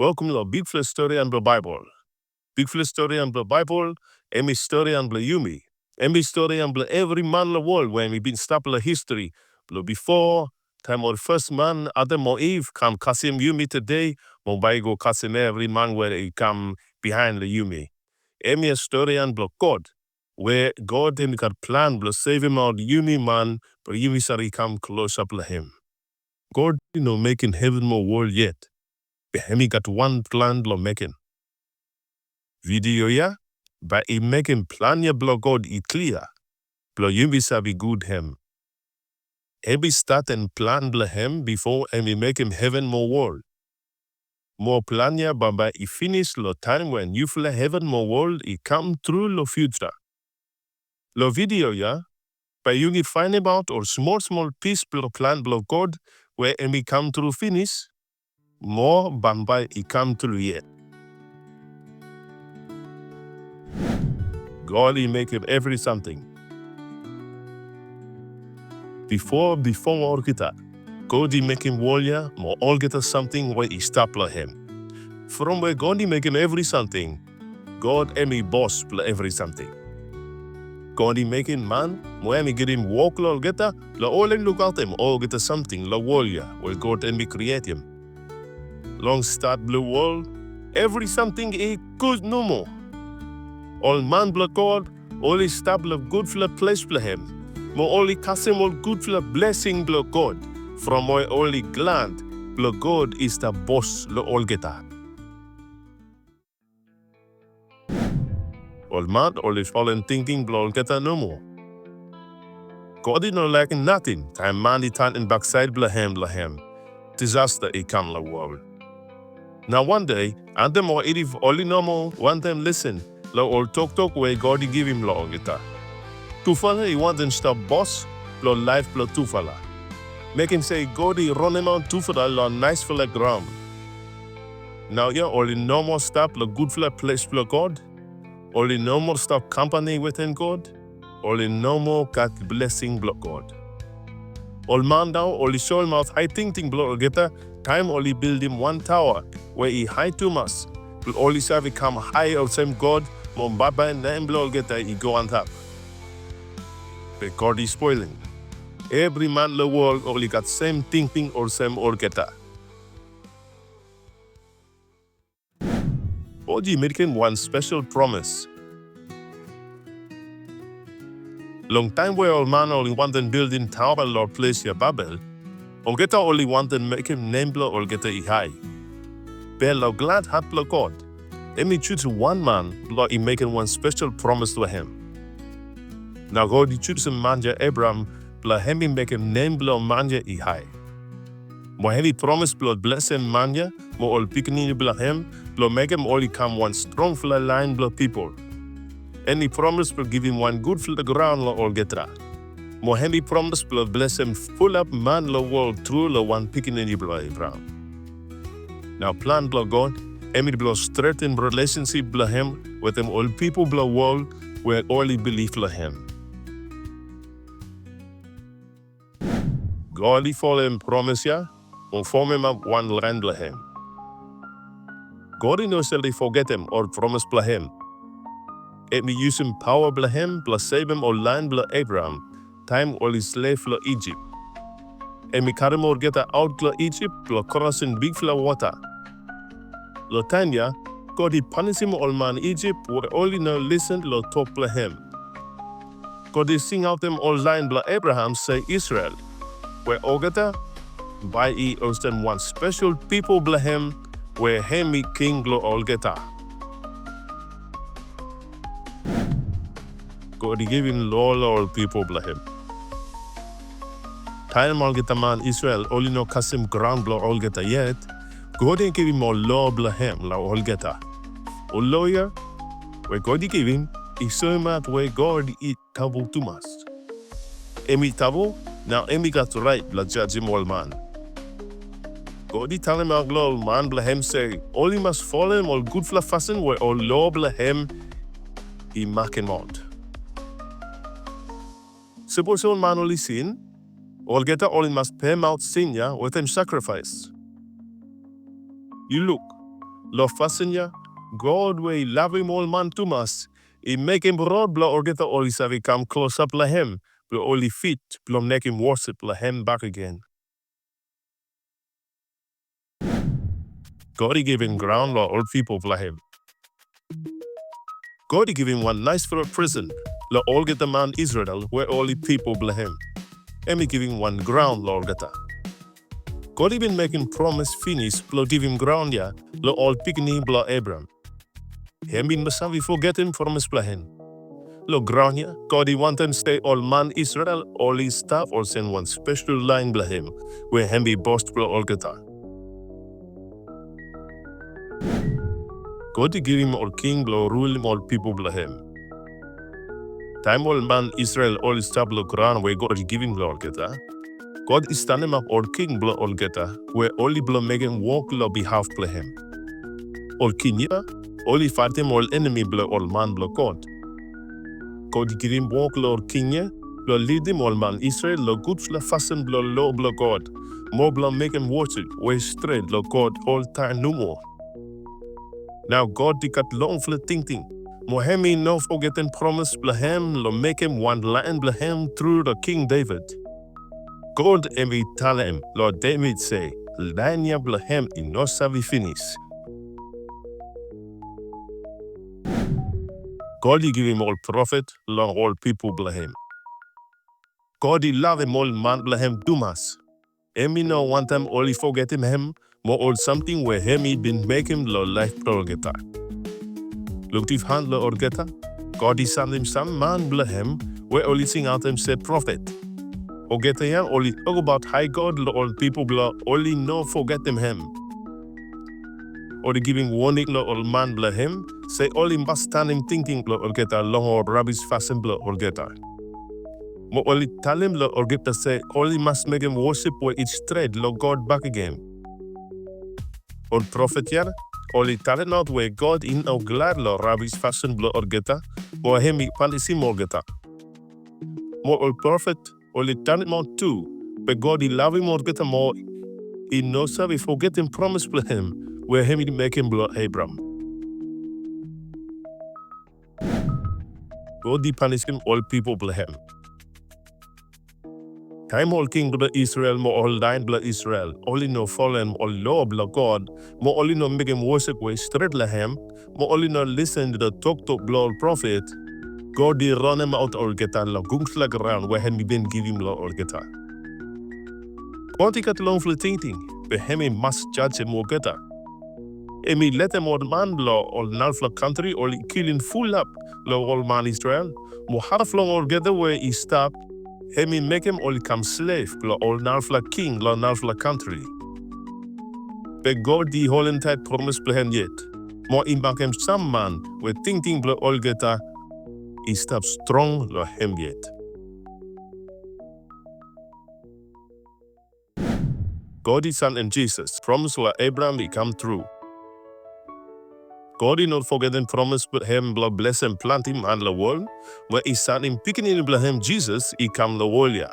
Welcome to Bigfala Storian Baebol. Bigfala Storian Baebol, Emi Storian Yumi. Emi Storian every man in the world when we been staple history. Before time of the first man, Adam or Eve, come Kasim Yumi today, Mobaigo Kasim every man where he come behind the Yumi. Emi Storian God, where God and got plan save him out Yumi man, but Yumi sari come close up to him. God, making heaven more world yet. Hemi got one plan making. Video ya, but he making plan ya God it clear. Yumi sabi good him. Every start and plan him before he make him heaven more world. More plan ya, but he finish lo time when you feel heaven more world, he come through lo future. Lo video ya, but you find about or small piece plan God where he come through finish. More bamba he come through yet. God he make him every something. Before all kita, God he make him warrior, more all get something where he stapler him. From where God he make him every something, God he boss every something. God he make him man, more he get him walk lo geta, la all look out him, all get something, la warrior, where God he create him. Long start blue world, every something he good no more. All man bla God, all he stable good for place for him. More only kasim all good for blessing bla God. From my only gland, bla God is the boss lo all geta. All man all is fallen thinking bla all geta no more. God is not lacking nothing. Time man he turn in backside bla him. Disaster he come la world. Now one day, and them or if only normal, one time listen, la all talk where God he give him la all geta. Tufala he want them stop boss, bla life bla tufala. Make him say God he run him out tufala la nice for the ground. Now yeah, only no more stop la good for the place for God. Only no more stop company within God. Only no more got blessing bla God. All man now only show him out high thinking bla geta. Time only build him one tower where he high too much. Will only say he come high of same God. Mombaba and name bla geta he go on top. But God is spoiling. Every man in the world only got same thinking or same orgeta. God made him one special promise. Long time where all man only wanted building tower or place your Baebol, Olgeta only wanted make him name bla Olgeta high. Bella glad heart bla God. Let me choose one man bla he making one special promise to him. Now God he choose manja Abraham bla hemi make him name bla manja high. Mo heavy promise bla bless him manja, mo all picking bla him, bla make him only come one strong fly line bla people. And he promise will give him one good for the ground la all getra. Mo heavy promise will bless him full up man la world through la one picking in bla Abraham. Now plan bla God, emi bla strengthen relationship bla him with them all people bla world where only believe la him. God he follow him promise ya, or form him up one land bla him. God he no shall they forget him or promise bla him. It me use him power bla him, bla save him or land bla Abraham, time all his slave bla Egypt. And me carry more get out bla Egypt, bla crossing big fla water. Lo Tanya, God he punish him all man Egypt, where only no listen lo talk bla him. God he sing out them all line bla Abraham say Israel, where Ogata, by he them one special people bla him, where him me king bla Olgeta. God he give him all people bla him. Time Olgeta man Israel only no kasim ground bla Olgeta yet. God he give him all law bla him la Olgeta. O lawyer, where God he give him, he show him out where God eat tabu too much. Emi tabu, now emi got to right bla judge him all man. God he tell him out law man bla him say, all he must follow him all good fla fasten where all law bla him, he mark him out. Suppose all man only sin, all get all he must pay him out sin ya with him sacrifice. You look, Lo fastennya, God we love him all man to mas. He make him broad blo orgeta oli savi come close up la him. Blo oli feet, blo make him worship la him back again. God he gave him ground lo all people la him. God he give him one nice for a prison. Lo all get the man Israel where all the people bla him. And he give him one ground lo orgeta. God he been making promise finish blo give him ground ya lo all picking blo Abram. Him been masavi forget him from his plan. Lo ground ya, God he want him stay all man Israel all his staff or send one special line bla him where him be bossed blo all geta. God he give him all king blo rule him all people bla him. Time all man Israel all staff blo ground where God he give him blo all geta. God is stand him up all king blo all geta where only blo make him walk lo behalf bla him. All king ya, only fight him all enemy blo all man blo God. God give him walk lo king ya, lo lead him all man Israel lo good la fasten blo lo blo God. More blo make him worship way straight lo God all time no more. Now God di kat long for the thinking. Mohemi no forgetting promise bla him lo make him one land bla him through the King David. God every tell him, Lord David say, Lanya bla him in no savi finish. God he give him all prophet, long all people bla him. God he love him all man bla him dumas. Emi no want him only forget him, more all something where him he been make him lo life prologeta. Look if hand lo orgeta, God he send him some man bla him, where only sing out him say prophet. Orgeta ya only talk about high God lo all people bla only no forget him. Or the giving warning lo all man bla him, say only must stand him thinking lo orgeta long or rubbish fasten bla orgeta. Mo only tell him lo orgeta say only must make him worship where each thread lo God back again. Or prophet ya, only tell him out where God in o glad lo rubbish fasten bla orgeta, or him he panisim orgeta. Mo all prophet only tell him out too, but God he love him orgeta more. He knows how he forget him promise bla him, where him he make him bla Abram. God he punish him all people bla him. Time all king bla Israel, mo all line bla Israel, only no fallen all law bla God, mo only no make him worship way straight la him, mo only no listen to the talk bla all prophet. God he run him out or geta la gungs la ground where him he been give him la or geta. God he got long for thinking, but him he must judge him or geta. Emi let him all man bla all nalfla country or killing full up la all man Israel, mo half long or geta where he stop. Hemi make him only come slave bla all nalfla king la nalfla country. But God the whole entire promise bla him yet. More in back him some man with thinking bla all geta, he stop strong la him yet. God his son and Jesus promise la Abraham he come through. God he not forgetting promise but him bla bless him plant him and la world, where he son him picking in bla him Jesus he come la world ya.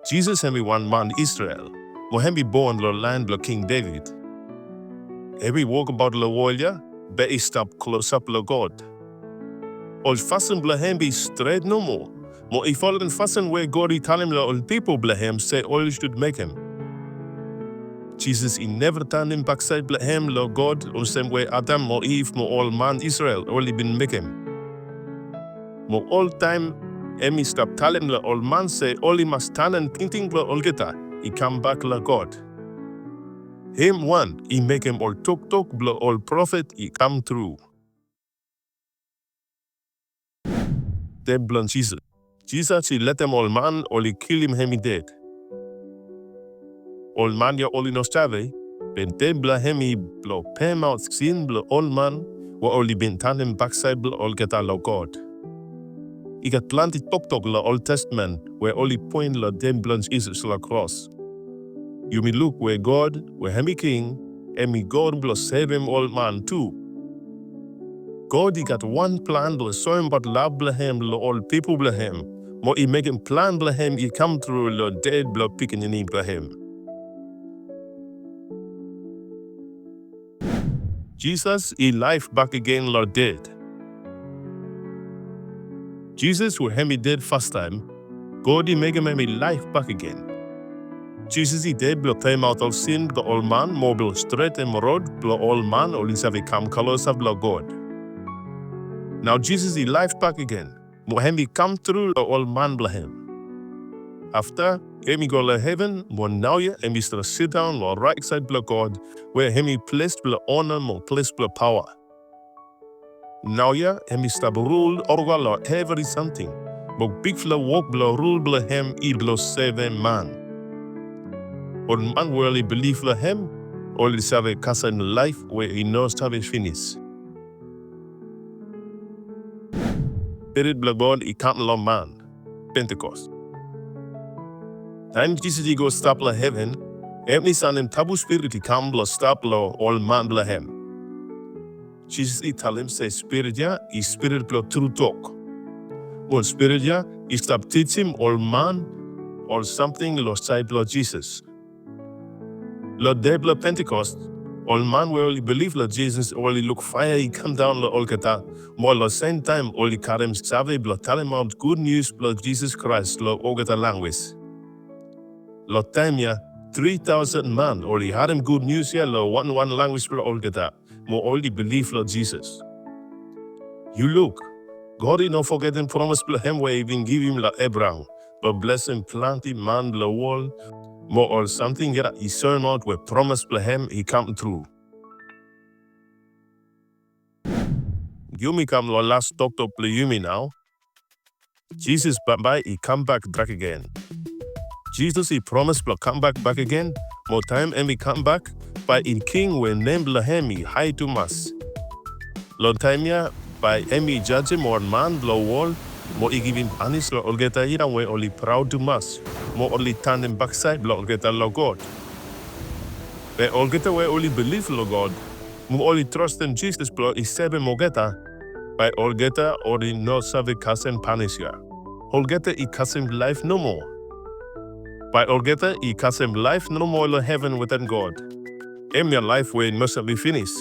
Jesus him be one man Israel, mo him be born la land bla King David. Every walk about la world ya, but he stop close up la God. All fasten bla him be straight no more. Mo he follow and fasten where God he tell him la all people bla him say all should make him. Jesus he never turn him backside bla him la God or same way Adam or Eve mo all man Israel only been make him. Mo all time he stop telling la all man say only must stand and thinking bla all geta he come back la God. Him one he make him all talk bla all prophet he come through. They blunt Jesus. Jesus he let them all man or he kill him he dead. All man ya only no stave, ben they bla him he blow pay out sin bla all man, wa only been turn him backside bla all get la God. He got planted talk la Old Testament where only point la them blunt Jesus la cross. You may look where God, where him he king, and me God bla save him all man too. God he got one plan bla show him but love bla him la all people bla him. Mo he make him plan bla him he come through la dead bla picking in bla him. Jesus is life back again, Lord dead. Jesus who him he did first time, God he make him life back again. Jesus he dead blo came out of sin, the old man, more blo straight and road, blo old man, or is have come colors of blo God. Now Jesus he life back again. Mo him he come through the old man blo him. After him he go to heaven, more now ya him he still sit down or right side blo God, where him he placed blo honor, more placed blo power. Now ya him he stop rule or every something. But Bigfala walk blo rule blo him he blo 7 man. Or man really believe la him, or is have a casa in life where he knows how to finish. Spirit blo God he can't love man. Pentecost. Time Jesus he go stop la heaven, every son him tabu spirit he come blo stop la all man blo him. Jesus he tell him say spirit ya, he spirit blo true talk. Or spirit ya, he stop teach him all man or something lo side blo Jesus. Lord day blo Pentecost, all man will only believe la Jesus, only look fire he come down la olgata, more la same time only karem save blo tell him out good news blo Jesus Christ lo ogata language. Lo time ya 3,000 man only had him good news ya lo one language blo olgata, more only believe la Jesus. You look, God he no forgetting promise blo him where even give him la Abraham, but bless him plant him man blo wall, more or something ya he serve out where promise blo him he come through. Yumi come lo last talk to play Yumi now. Jesus by he come back again. Jesus he promised to come back again. More time and he come back by in king when name him he high to mass. Lord time ya by he judge him or man blow wall. More he give him punish lo olgeta ira we only proud to mass. More only turn him backside lo olgeta lo God. They olgeta we only believe lo God. More only trust in Jesus blow is sebe mogeta. By olgeta or in no save cousin punish ya. Olgeta he cousin life no more. By olgeta he cousin life no more lo heaven within God. Aim your life where it must be finished.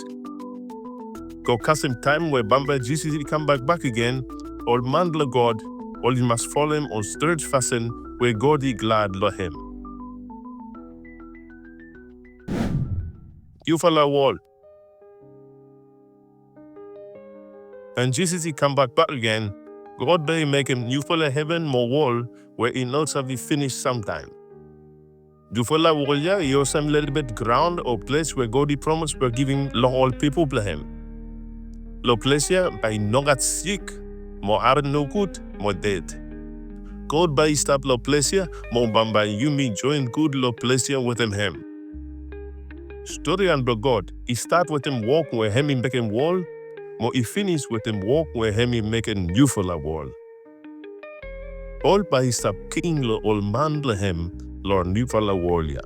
Go cousin time where Bamba Jesus he come back again. All man lo God, all he must follow him on sturge fasten where God he glad lo him. You follow wall. And Jesus he come back again. God may make him new for heaven more wall where he knows have be finished sometime. Do for la wall ya, you some little bit ground or place where God he promised we're giving all people to him. Lo place ya by no got sick, more are no good, more dead. God by stop lo place ya, more bamba you me join good lo place ya with him. Story and God, he start with him walk where him he make him wall. More he finish with him walk where him he make a new for la wall. All by stop king lo all man le him, Lord new for la wall ya.